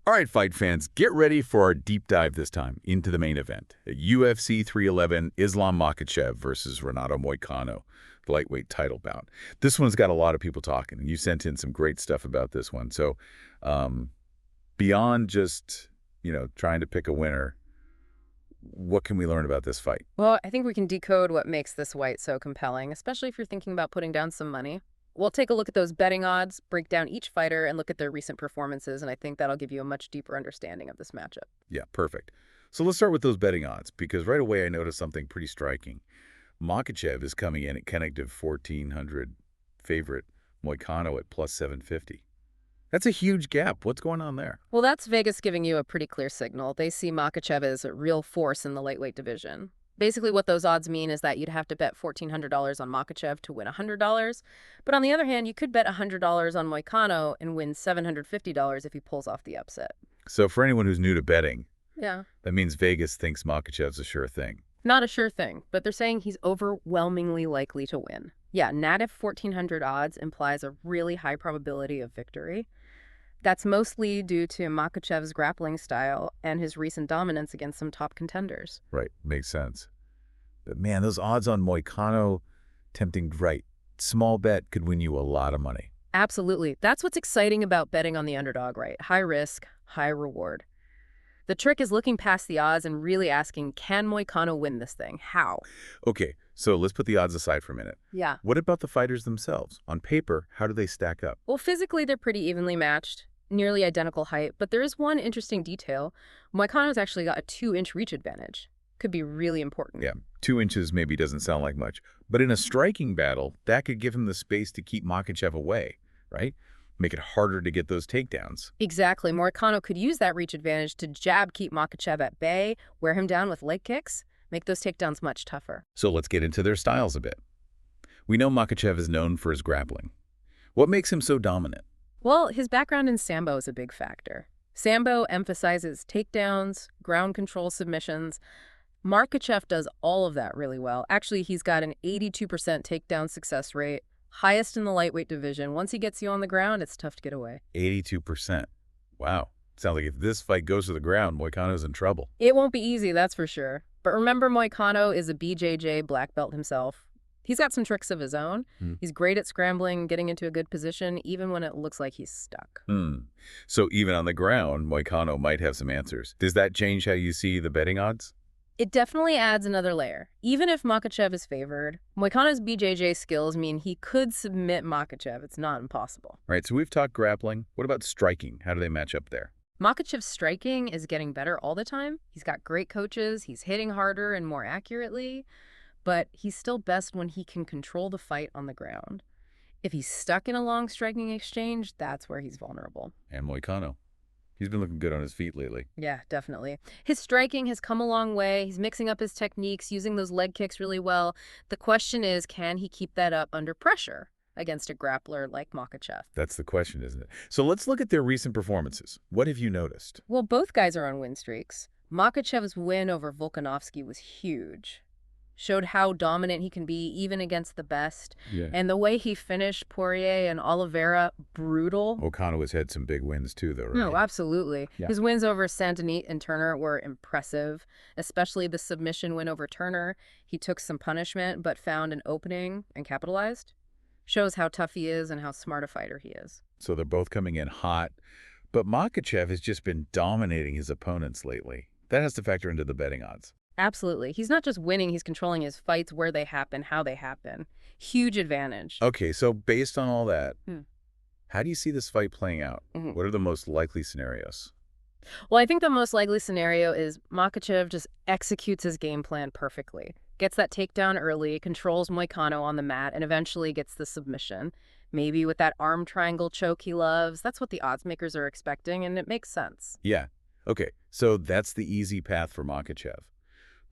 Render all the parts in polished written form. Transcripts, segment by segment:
All right, fight fans, get ready for our deep dive this time into the main event. UFC 311, Islam Makhachev versus Renato Moicano, the lightweight title bout. This one's got a lot of people talking, and you sent in some great stuff about this one. So beyond just, trying to pick a winner, what can we learn about this fight? Well, I think we can decode what makes this fight so compelling, especially if you're thinking about putting down some money. We'll take a look at those betting odds, break down each fighter, and look at their recent performances, and I think that'll give you a much deeper understanding of this matchup. Yeah, perfect. So let's start with those betting odds, because right away I noticed something pretty striking. Makhachev is coming in at connective 1,400 favorite, Moicano at plus 750. That's a huge gap. What's going on there? Well, that's Vegas giving you a pretty clear signal. They see Makhachev as a real force in the lightweight division. Basically, what those odds mean is that you'd have to bet $1,400 on Makhachev to win $100. But on the other hand, you could bet $100 on Moicano and win $750 if he pulls off the upset. So for anyone who's new to betting, Yeah. that means Vegas thinks Makhachev's a sure thing. Not a sure thing, but they're saying he's overwhelmingly likely to win. Yeah, native 1,400 odds implies a really high probability of victory. That's mostly due to Makhachev's grappling style and his recent dominance against some top contenders. Right, makes sense. But man, those odds on Moicano, tempting, right? Small bet could win you a lot of money. Absolutely. That's what's exciting about betting on the underdog, right? High risk, high reward. The trick is looking past the odds and really asking, can Moicano win this thing? How? Okay, so let's put the odds aside for a minute. Yeah. What about the fighters themselves? On paper, how do they stack up? Well, physically, they're pretty evenly matched, nearly identical height, but there is one interesting detail. Moicano's actually got a 2-inch reach advantage. Could be really important. Yeah, 2 inches maybe doesn't sound like much, but in a striking battle, that could give him the space to keep Makhachev away, right? Make it harder to get those takedowns. Exactly. Moicano could use that reach advantage to jab keep Makhachev at bay, wear him down with leg kicks, make those takedowns much tougher. So let's get into their styles a bit. We know Makhachev is known for his grappling. What makes him so dominant? Well, his background in Sambo is a big factor. Sambo emphasizes takedowns, ground control submissions. Makhachev does all of that really well. Actually, he's got an 82% takedown success rate, highest in the lightweight division. Once he gets you on the ground, it's tough to get away. 82%. Wow. Sounds like if this fight goes to the ground, Moicano's in trouble. It won't be easy, that's for sure. But remember, Moicano is a BJJ black belt himself. He's got some tricks of his own. He's great at scrambling, getting into a good position, even when it looks like he's stuck. So even on the ground, Moicano might have some answers. Does that change how you see the betting odds? It definitely adds another layer. Even if Makhachev is favored, Moicano's BJJ skills mean he could submit Makhachev. It's not impossible. Right, so we've talked grappling. What about striking? How do they match up there? Makhachev's striking is getting better all the time. He's got great coaches. He's hitting harder and more accurately. But he's still best when he can control the fight on the ground. If he's stuck in a long striking exchange, that's where he's vulnerable. And Moicano. He's been looking good on his feet lately. Yeah, definitely. His striking has come a long way. He's mixing up his techniques, using those leg kicks really well. The question is, can he keep that up under pressure against a grappler like Makhachev? That's the question, isn't it? So let's look at their recent performances. What have you noticed? Well, both guys are on win streaks. Makhachev's win over Volkanovski was huge. Showed how dominant he can be even against the best. Yeah. And the way he finished Poirier and Oliveira, brutal. Moicano has had some big wins too, though, right? No, absolutely. Yeah. His wins over Santonit and Turner were impressive, especially the submission win over Turner. He took some punishment but found an opening and capitalized. Shows how tough he is and how smart a fighter he is. So they're both coming in hot. But Makhachev has just been dominating his opponents lately. That has to factor into the betting odds. Absolutely. He's not just winning, he's controlling his fights, where they happen, how they happen. Huge advantage. Okay, so based on all that, how do you see this fight playing out? What are the most likely scenarios? Well, I think the most likely scenario is Makhachev just executes his game plan perfectly. Gets that takedown early, controls Moicano on the mat, and eventually gets the submission. Maybe with that arm triangle choke he loves. That's what the odds makers are expecting, and it makes sense. Yeah. Okay, so that's the easy path for Makhachev.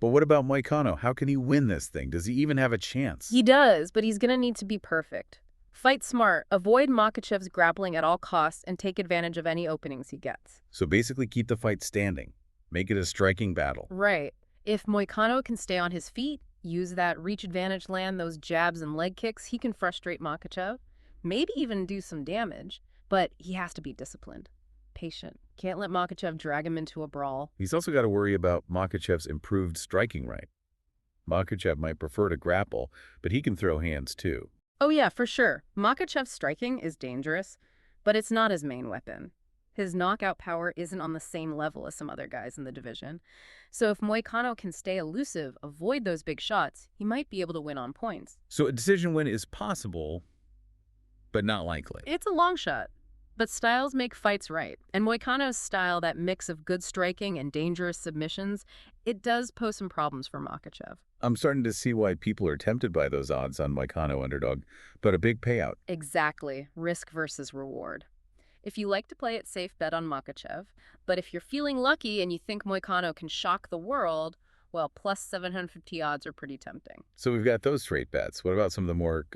But what about Moicano? How can he win this thing? Does he even have a chance? He does, but he's going to need to be perfect. Fight smart, avoid Makhachev's grappling at all costs, and take advantage of any openings he gets. So basically keep the fight standing. Make it a striking battle. Right. If Moicano can stay on his feet, use that reach advantage, land those jabs and leg kicks, he can frustrate Makhachev, maybe even do some damage, but he has to be disciplined. patient. Can't let Makhachev drag him into a brawl. He's also got to worry about Makhachev's improved striking right. Makhachev might prefer to grapple, but he can throw hands too. Oh yeah, for sure. Makhachev's striking is dangerous, but it's not his main weapon. His knockout power isn't on the same level as some other guys in the division. So if Moicano can stay elusive, avoid those big shots, he might be able to win on points. So a decision win is possible, but not likely. It's a long shot, but styles make fights right. And Moicano's style, that mix of good striking and dangerous submissions, it does pose some problems for Makhachev. I'm starting to see why people are tempted by those odds on Moicano underdog, but a big payout. Exactly. Risk versus reward. If you like to play it safe, bet on Makhachev. But if you're feeling lucky and you think Moicano can shock the world, well, plus 750 odds are pretty tempting. So we've got those straight bets. What about some of the more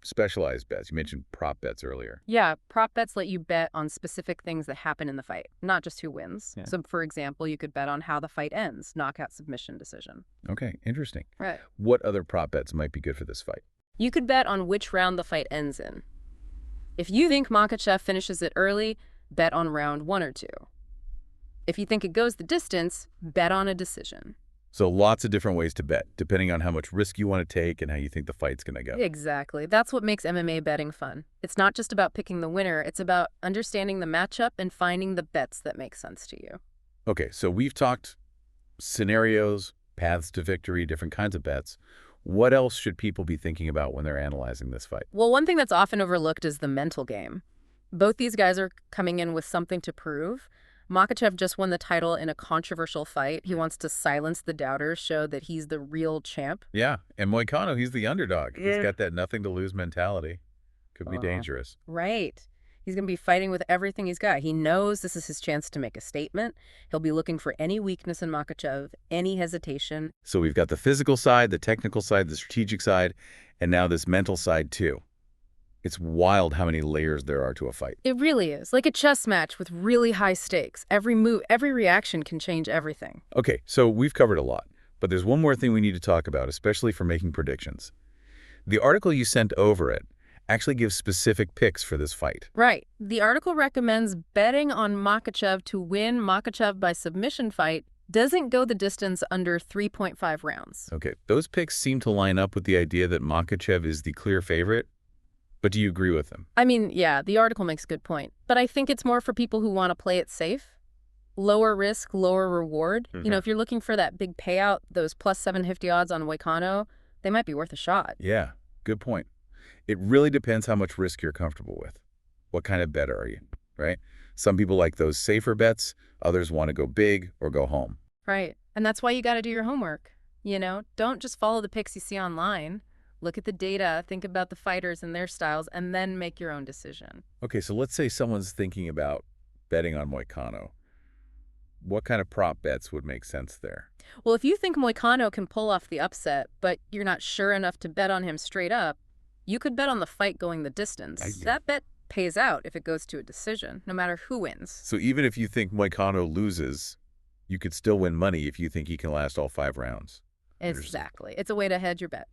specialized bets? You mentioned prop bets earlier. Yeah, prop bets let you bet on specific things that happen in the fight, not just who wins. Yeah. So, for example, you could bet on how the fight ends, knockout, submission, decision. Okay, interesting. Right. What other prop bets might be good for this fight? You could bet on which round the fight ends in. If you think Makhachev finishes it early, bet on round 1 or 2. If you think it goes the distance, bet on a decision. So lots of different ways to bet, depending on how much risk you want to take and how you think the fight's going to go. Exactly. That's what makes MMA betting fun. It's not just about picking the winner, it's about understanding the matchup and finding the bets that make sense to you. Okay, so we've talked scenarios, paths to victory, different kinds of bets. What else should people be thinking about when they're analyzing this fight? Well, one thing that's often overlooked is the mental game. Both these guys are coming in with something to prove. Makhachev just won the title in a controversial fight. He wants to silence the doubters, show that he's the real champ. Yeah, and Moicano, he's the underdog. He's got that nothing-to-lose mentality. Could be dangerous. Right. He's going to be fighting with everything he's got. He knows this is his chance to make a statement. He'll be looking for any weakness in Makhachev, any hesitation. So we've got the physical side, the technical side, the strategic side, and now this mental side too. It's wild how many layers there are to a fight. It really is. Like a chess match with really high stakes. Every move, every reaction can change everything. Okay, so we've covered a lot, but there's one more thing we need to talk about, especially for making predictions. The article you sent over it actually gives specific picks for this fight. Right. The article recommends betting on Makhachev to win Makhachev by submission fight doesn't go the distance under 3.5 rounds. Okay, those picks seem to line up with the idea that Makhachev is the clear favorite, but do you agree with them? I mean, yeah, the article makes a good point, but I think it's more for people who want to play it safe. Lower risk, lower reward. You know, if you're looking for that big payout, those plus 750 odds on Moicano, they might be worth a shot. Yeah, good point. It really depends how much risk you're comfortable with. What kind of bet are you, right? Some people like those safer bets. Others want to go big or go home. Right. And that's why you got to do your homework. You know, don't just follow the picks you see online. Look at the data, think about the fighters and their styles, and then make your own decision. Okay, so let's say someone's thinking about betting on Moicano. What kind of prop bets would make sense there? Well, if you think Moicano can pull off the upset, but you're not sure enough to bet on him straight up, you could bet on the fight going the distance. That bet pays out if it goes to a decision, no matter who wins. So even if you think Moicano loses, you could still win money if you think he can last all 5 rounds. Exactly. It's a way to hedge your bet.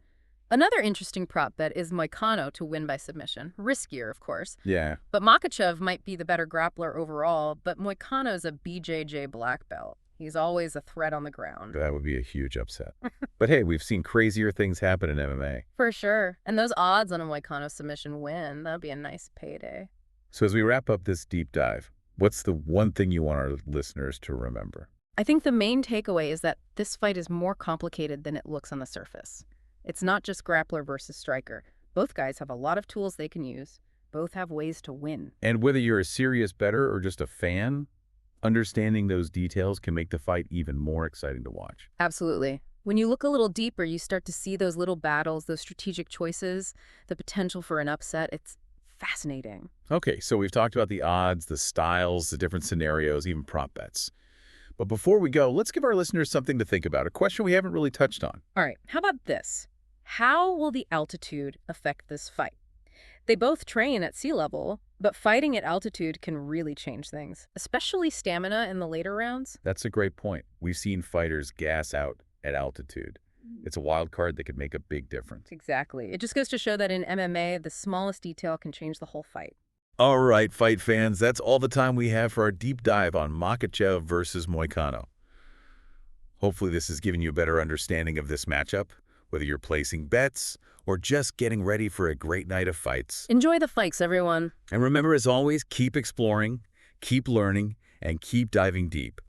Another interesting prop bet is Moicano to win by submission. Riskier, of course. Yeah. But Makhachev might be the better grappler overall, but Moicano's a BJJ black belt. He's always a threat on the ground. That would be a huge upset. But hey, we've seen crazier things happen in MMA. For sure. And those odds on a Moicano submission win, that'd be a nice payday. So as we wrap up this deep dive, what's the one thing you want our listeners to remember? I think the main takeaway is that this fight is more complicated than it looks on the surface. It's not just grappler versus striker. Both guys have a lot of tools they can use. Both have ways to win. And whether you're a serious bettor or just a fan, understanding those details can make the fight even more exciting to watch. Absolutely. When you look a little deeper, you start to see those little battles, those strategic choices, the potential for an upset. It's fascinating. Okay, so we've talked about the odds, the styles, the different scenarios, even prop bets. But before we go, let's give our listeners something to think about, a question we haven't really touched on. All right, how about this? How will the altitude affect this fight? They both train at sea level, but fighting at altitude can really change things, especially stamina in the later rounds. That's a great point. We've seen fighters gas out at altitude. It's a wild card that could make a big difference. Exactly. It just goes to show that in MMA, the smallest detail can change the whole fight. All right, fight fans, that's all the time we have for our deep dive on Makhachev versus Moicano. Hopefully this has given you a better understanding of this matchup, whether you're placing bets or just getting ready for a great night of fights. Enjoy the fights, everyone. And remember, as always, keep exploring, keep learning, and keep diving deep.